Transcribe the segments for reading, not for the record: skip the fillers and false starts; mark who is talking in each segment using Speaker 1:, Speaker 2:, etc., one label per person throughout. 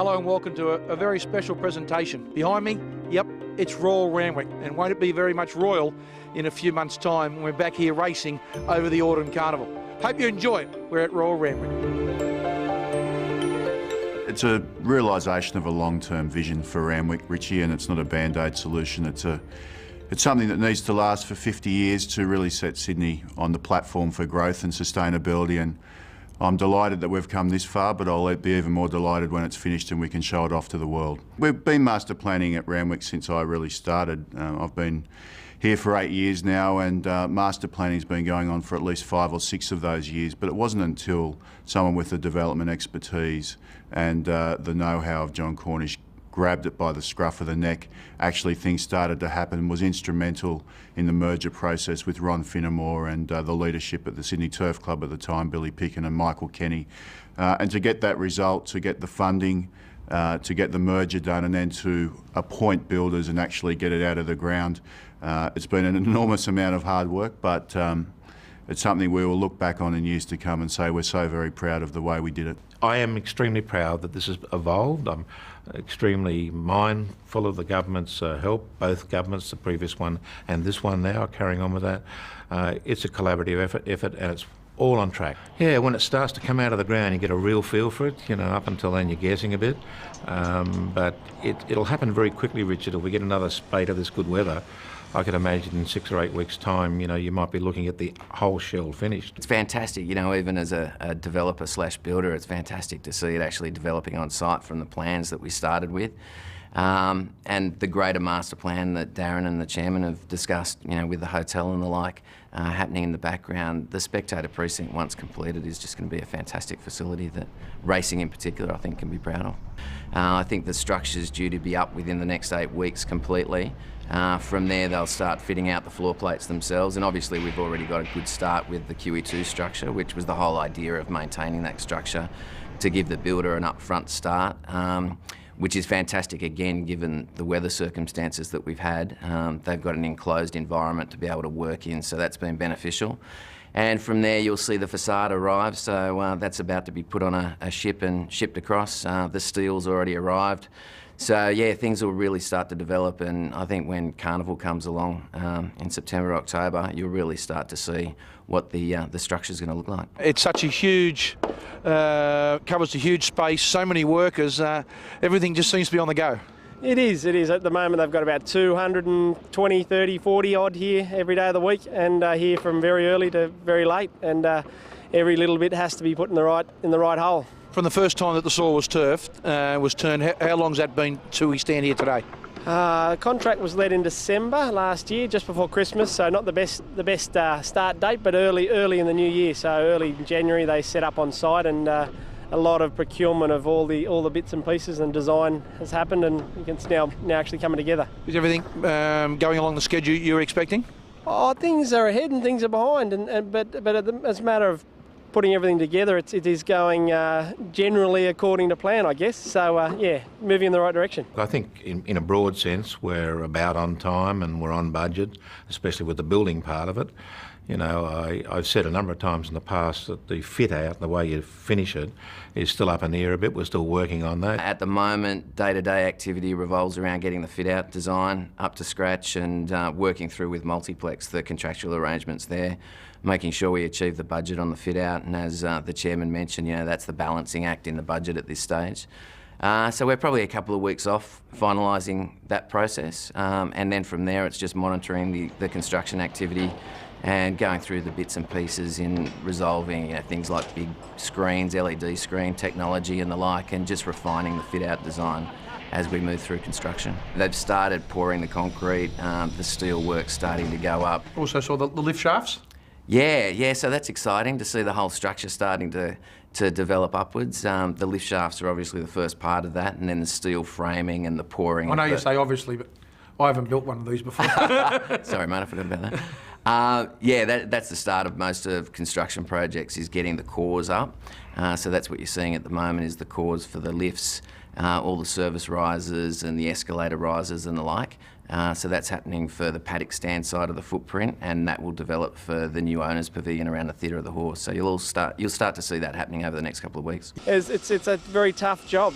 Speaker 1: Hello and welcome to a very special presentation. Behind me, yep, it's Royal Randwick, and won't it be very much royal in a few months' time when we're back here racing over the Autumn Carnival. Hope you enjoy it. We're at Royal Randwick.
Speaker 2: It's a realisation of a long-term vision for Randwick, Richie, and it's not a band-aid solution. It's something that needs to last for 50 years to really set Sydney on the platform for growth and sustainability, and I'm delighted that we've come this far, but I'll be even more delighted when it's finished and we can show it off to the world. We've been master planning at Randwick since I really started. I've been here for 8 years now, and master planning's been going on for at least 5 or 6 of those years, but it wasn't until someone with the development expertise and the know-how of John Cornish grabbed it by the scruff of the neck, actually things started to happen, was instrumental in the merger process with Ron Finnemore and the leadership at the Sydney Turf Club at the time, Billy Picken and Michael Kenny. And to get that result, to get the funding, to get the merger done, and then to appoint builders and actually get it out of the ground, it's been an enormous amount of hard work, but it's something we will look back on in years to come and say we're so very proud of the way we did it.
Speaker 3: I am extremely proud that this has evolved. I'm extremely mindful of the government's help, both governments, the previous one and this one now, carrying on with that. It's a collaborative effort and it's all on track. Yeah, when it starts to come out of the ground, you get a real feel for it. You know, up until then you're guessing a bit. But it'll happen very quickly, Richard. If we get another spate of this good weather, I could imagine in 6 or 8 weeks' time, you know, you might be looking at the whole shell finished.
Speaker 4: It's fantastic, you know, even as a developer slash builder, it's fantastic to see it actually developing on site from the plans that we started with. And the greater master plan that Darren and the chairman have discussed, you know, with the hotel and the like, happening in the background. The spectator precinct, once completed, is just going to be a fantastic facility that racing in particular, I think, can be proud of. I think the structure's due to be up within the next 8 weeks completely. From there, they'll start fitting out the floor plates themselves, and obviously we've already got a good start with the QE2 structure, which was the whole idea of maintaining that structure to give the builder an upfront start. Which is fantastic, again, given the weather circumstances that we've had. They've got an enclosed environment to be able to work in, so that's been beneficial. And from there, you'll see the facade arrive, so that's about to be put on a ship and shipped across. The steel's already arrived. So yeah, things will really start to develop, and I think when Carnival comes along in September, October, you'll really start to see what the structure's going to look like.
Speaker 1: It's such a huge, covers a huge space, so many workers, everything just seems to be on the go.
Speaker 5: It is. At the moment they've got about 220, 30, 40 odd here every day of the week, and here from very early to very late, and every little bit has to be put in the right hole.
Speaker 1: From the first time that the soil was turned, how long's that been till we stand here today?
Speaker 5: The contract was let in December last year, just before Christmas, so not the best start date, but early in the new year. So early January they set up on site, and a lot of procurement of all the bits and pieces and design has happened, and it's now actually coming together.
Speaker 1: Is everything going along the schedule you were expecting?
Speaker 5: Oh, things are ahead and things are behind, but as a matter of putting everything together, it is going generally according to plan, I guess. So yeah, moving in the right direction.
Speaker 3: I think in a broad sense we're about on time and we're on budget, especially with the building part of it. You know, I've said a number of times in the past that the fit out, the way you finish it, is still up in the air a bit. We're still working on that.
Speaker 4: At the moment, day-to-day activity revolves around getting the fit-out design up to scratch and working through with Multiplex the contractual arrangements there, making sure we achieve the budget on the fit-out. And as the chairman mentioned, you know, that's the balancing act in the budget at this stage. So we're probably a couple of weeks off finalising that process, and then from there it's just monitoring the construction activity and going through the bits and pieces in resolving, you know, things like big screens, LED screen technology and the like, and just refining the fit-out design as we move through construction. They've started pouring the concrete, the steel work's starting to go up.
Speaker 1: Also saw the lift shafts?
Speaker 4: Yeah, so that's exciting to see the whole structure starting to develop upwards. The lift shafts are obviously the first part of that, and then the steel framing and the pouring.
Speaker 1: I know you say obviously, but I haven't built one of these before.
Speaker 4: Sorry mate, I forgot about that. Yeah, that's the start of most of construction projects, is getting the cores up. So that's what you're seeing at the moment, is the cores for the lifts. all the service risers and the escalator risers and the like. So that's happening for the paddock stand side of the footprint, and that will develop for the new owners pavilion around the Theatre of the Horse. So you'll start to see that happening over the next couple of weeks.
Speaker 5: It's a very tough job,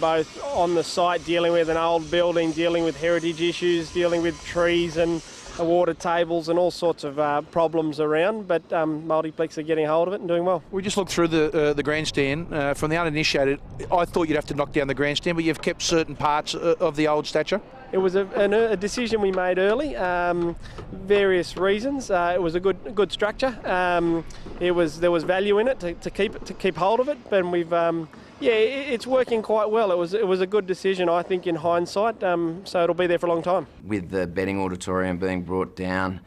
Speaker 5: both on the site, dealing with an old building, dealing with heritage issues, dealing with trees and water tables and all sorts of problems around, but Multiplex are getting hold of it and doing well.
Speaker 1: We just looked through the grandstand. From the uninitiated, I thought you'd have to knock down the grandstand, but you've kept certain parts of the old stature.
Speaker 5: It was a decision we made early, various reasons. It was a good structure. There was value in it to keep hold of it, but we've it's working quite well. It was a good decision, I think, in hindsight. So it'll be there for a long time.
Speaker 4: With the betting auditorium being brought down,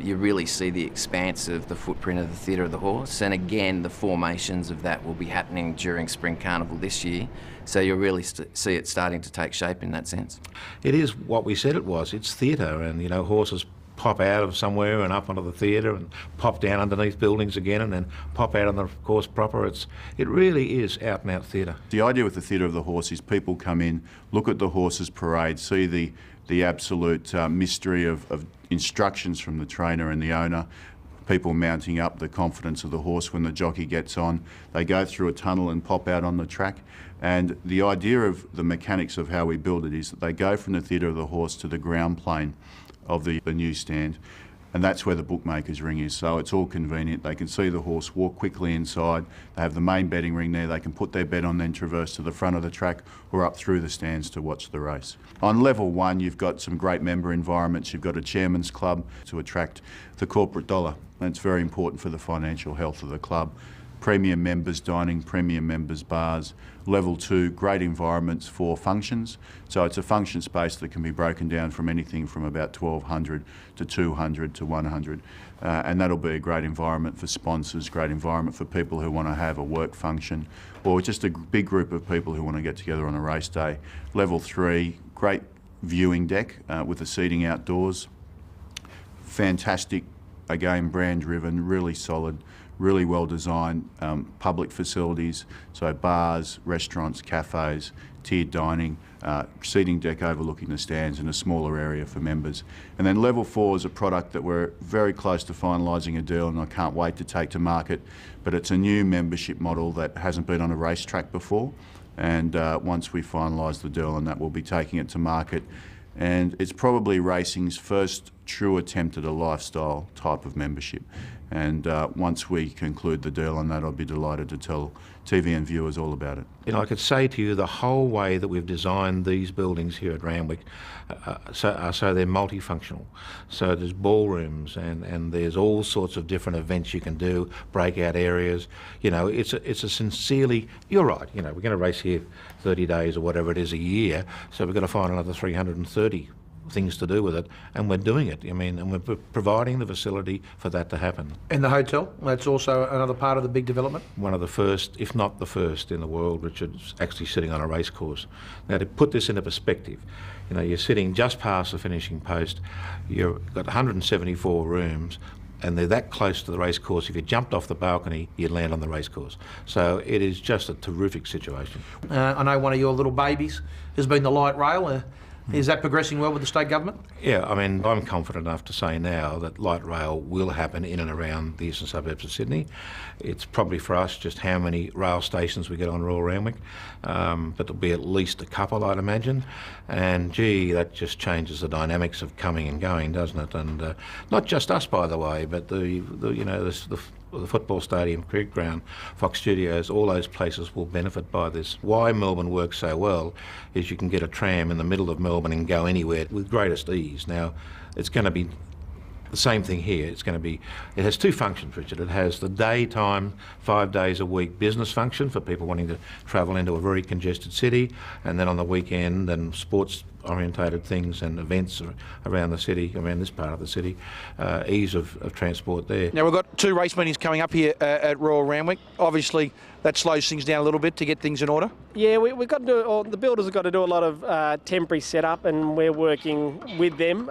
Speaker 4: you really see the expanse of the footprint of the Theatre of the Horse, and again the formations of that will be happening during Spring Carnival this year, so you'll really see it starting to take shape in that sense.
Speaker 3: It is what we said it was. It's theatre, and horses pop out of somewhere and up onto the theatre and pop down underneath buildings again and then pop out on the course proper. It really is out and out theatre.
Speaker 2: The idea with the Theatre of the Horse is people come in, look at the horses parade, see the absolute mystery of instructions from the trainer and the owner, people mounting up the confidence of the horse when the jockey gets on. They go through a tunnel and pop out on the track. And the idea of the mechanics of how we build it is that they go from the Theatre of the Horse to the ground plane of the new stand, and that's where the bookmaker's ring is. So it's all convenient. They can see the horse walk quickly inside. They have the main betting ring there. They can put their bet on, then traverse to the front of the track or up through the stands to watch the race. On level one, you've got some great member environments. You've got a chairman's club to attract the corporate dollar. And it's very important for the financial health of the club. Premium members dining, premium members bars. Level two, great environments for functions. So it's a function space that can be broken down from anything from about 1,200 to 200 to 100. And that'll be a great environment for sponsors, great environment for people who want to have a work function, or just a big group of people who want to get together on a race day. Level three, great viewing deck with the seating outdoors. Fantastic, again, brand driven, really solid, really well designed public facilities, so bars, restaurants, cafes, tiered dining, seating deck overlooking the stands and a smaller area for members. And then level four is a product that we're very close to finalising a deal, and I can't wait to take to market, but it's a new membership model that hasn't been on a racetrack before, and once we finalise the deal on that, we'll be taking it to market. And it's probably racing's first true attempt at a lifestyle type of membership. And once we conclude the deal on that, I'll be delighted to tell TVN viewers all about it.
Speaker 3: I could say to you the whole way that we've designed these buildings here at Randwick, so they're multifunctional. So there's ballrooms and there's all sorts of different events you can do, breakout areas. It's a sincerely, you're right, we're going to race here 30 days or whatever it is a year, so we've got to find another 330 things to do with it, and we're doing it. And we're providing the facility for that to happen.
Speaker 1: And the hotel, that's also another part of the big development?
Speaker 3: One of the first, if not the first in the world, Richard's actually sitting on a race course. Now, to put this into perspective, you're sitting just past the finishing post, you've got 174 rooms, and they're that close to the race course. If you jumped off the balcony, you'd land on the race course. So it is just a terrific situation.
Speaker 1: I know one of your little babies has been the light rail. Is that progressing well with the state government?
Speaker 3: Yeah, I'm confident enough to say now that light rail will happen in and around the eastern suburbs of Sydney. It's probably for us just how many rail stations we get on Royal Randwick, but there'll be at least a couple, I'd imagine. And gee, that just changes the dynamics of coming and going, doesn't it? And not just us, by the way, but the football stadium, cricket ground, Fox Studios, all those places will benefit by this. Why Melbourne works so well is you can get a tram in the middle of Melbourne and go anywhere with greatest ease. Now, it's going to be the same thing here. It has two functions, Richard. It has the daytime, 5 days a week business function for people wanting to travel into a very congested city, and then on the weekend and sports orientated things and events around the city, around this part of the city, ease of transport there.
Speaker 1: Now, we've got two race meetings coming up here at Royal Randwick. Obviously, that slows things down a little bit to get things in order.
Speaker 5: Yeah, we've got to do, the builders have got to do a lot of temporary setup, and we're working with them.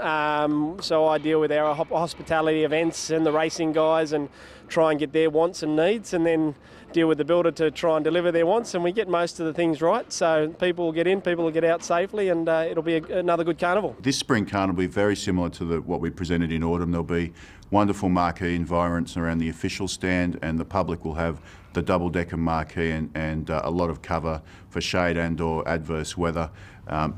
Speaker 5: So I deal with our hospitality events and the racing guys and try and get their wants and needs, and then deal with the builder to try and deliver their wants, and we get most of the things right. So people will get in, people will get out safely, and it'll be another good carnival.
Speaker 2: This spring carnival will be very similar to what we presented in autumn. There'll be wonderful marquee environments around the official stand, and the public will have the double-decker marquee and a lot of cover for shade and or adverse weather.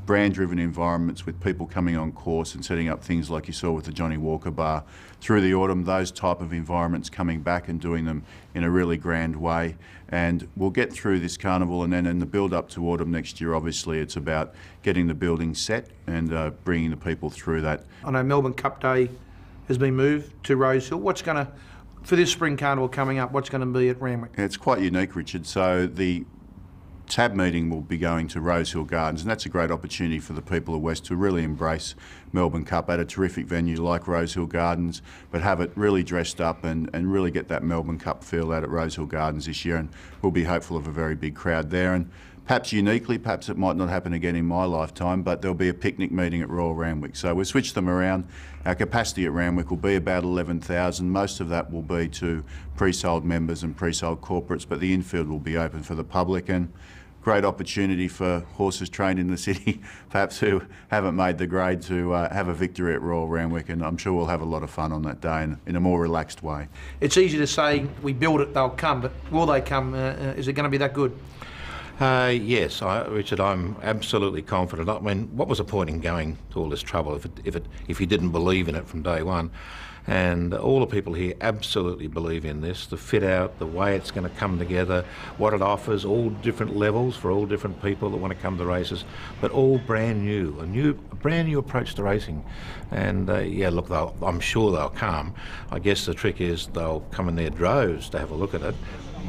Speaker 2: Brand-driven environments with people coming on course and setting up things like you saw with the Johnny Walker bar. Through the autumn, those type of environments coming back and doing them in a really grand way. And we'll get through this carnival, and then in the build-up to autumn next year, obviously it's about getting the building set and bringing the people through that.
Speaker 1: I know Melbourne Cup Day has been moved to Rosehill. What's going to, for this spring carnival coming up, what's going to be at Randwick?
Speaker 2: It's quite unique, Richard. So the TAB meeting will be going to Rosehill Gardens, and that's a great opportunity for the people of West to really embrace Melbourne Cup at a terrific venue like Rosehill Gardens, but have it really dressed up and really get that Melbourne Cup feel out at Rosehill Gardens this year, and we'll be hopeful of a very big crowd there. And perhaps uniquely, perhaps it might not happen again in my lifetime, but there'll be a picnic meeting at Royal Randwick. So we'll switch them around. Our capacity at Randwick will be about 11,000. Most of that will be to pre-sold members and pre-sold corporates, but the infield will be open for the public, and great opportunity for horses trained in the city, perhaps who haven't made the grade, to have a victory at Royal Randwick, and I'm sure we'll have a lot of fun on that day in a more relaxed way.
Speaker 1: It's easy to say we build it, they'll come, but will they come? Is it going to be that good?
Speaker 3: Yes, Richard, I'm absolutely confident. I mean, what was the point in going to all this trouble if you didn't believe in it from day one? And all the people here absolutely believe in this, the fit out, the way it's going to come together, what it offers, all different levels for all different people that want to come to races, but all brand new, a brand new approach to racing. And yeah, look, I'm sure they'll come. I guess the trick is they'll come in their droves to have a look at it.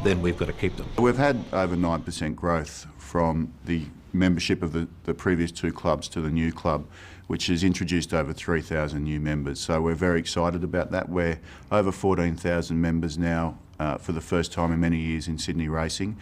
Speaker 3: Then we've got to keep them.
Speaker 2: We've had over 9% growth from the membership of the previous two clubs to the new club, which has introduced over 3,000 new members. So we're very excited about that. We're over 14,000 members now for the first time in many years in Sydney racing.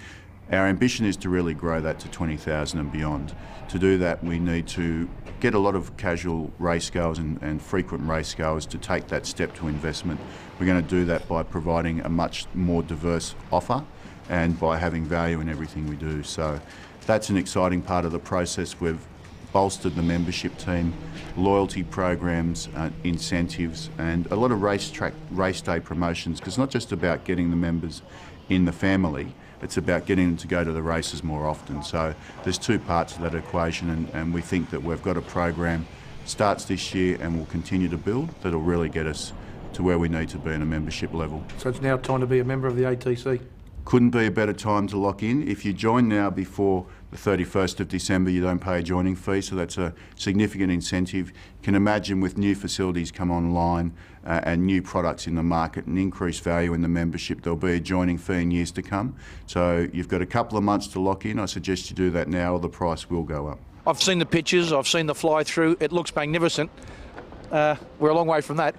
Speaker 2: Our ambition is to really grow that to 20,000 and beyond. To do that, we need to get a lot of casual race goers and frequent race goers to take that step to investment. We're going to do that by providing a much more diverse offer and by having value in everything we do. So that's an exciting part of the process. We've bolstered the membership team, loyalty programs, incentives, and a lot of race day promotions, because it's not just about getting the members in the family, it's about getting them to go to the races more often. So there's two parts of that equation, and we think that we've got a program starts this year and will continue to build that'll really get us to where we need to be in a membership level.
Speaker 1: So it's now time to be a member of the ATC?
Speaker 2: Couldn't be a better time to lock in. If you join now before the 31st of December, you don't pay a joining fee, so that's a significant incentive. You can imagine with new facilities come online and new products in the market and increased value in the membership, there'll be a joining fee in years to come. So you've got a couple of months to lock in. I suggest you do that now or the price will go up.
Speaker 1: I've seen the pictures, I've seen the fly-through. It looks magnificent. We're a long way from that.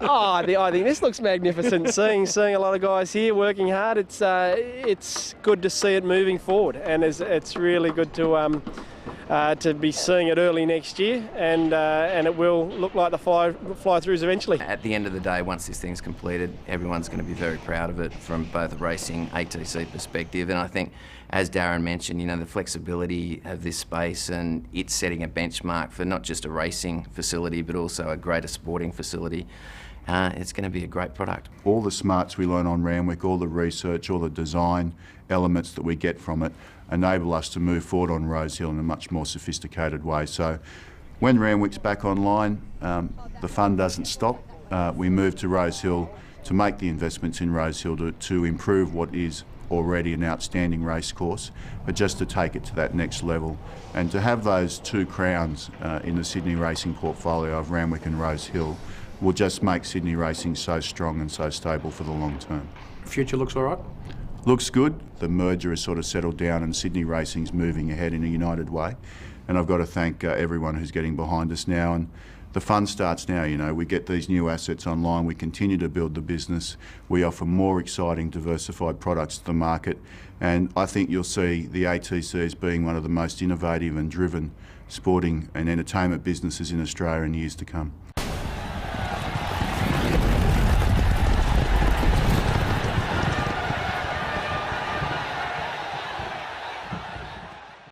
Speaker 5: I think this looks magnificent. Seeing a lot of guys here working hard, it's good to see it moving forward, and it's really good to be seeing it early next year, and it will look like the fly-throughs eventually.
Speaker 4: At the end of the day, once this thing's completed, everyone's going to be very proud of it from both a racing ATC perspective, and I think, as Darren mentioned, you know, the flexibility of this space and it's setting a benchmark for not just a racing facility but also a greater sporting facility. It's going to be a great product.
Speaker 2: All the smarts we learn on Randwick, all the research, all the design elements that we get from it enable us to move forward on Rosehill in a much more sophisticated way. So when Randwick's back online, the fun doesn't stop. We move to Rosehill to make the investments in Rosehill to improve what is already an outstanding race course, but just to take it to that next level and to have those two crowns in the Sydney racing portfolio of Randwick and Rosehill will just make Sydney racing so strong and so stable for the long term.
Speaker 1: Future looks all right?
Speaker 2: Looks good. The merger has sort of settled down and Sydney racing's moving ahead in a united way, and I've got to thank everyone who's getting behind us now, and the fun starts now. You know, we get these new assets online, we continue to build the business, we offer more exciting diversified products to the market, and I think you'll see the ATC as being one of the most innovative and driven sporting and entertainment businesses in Australia in years to come.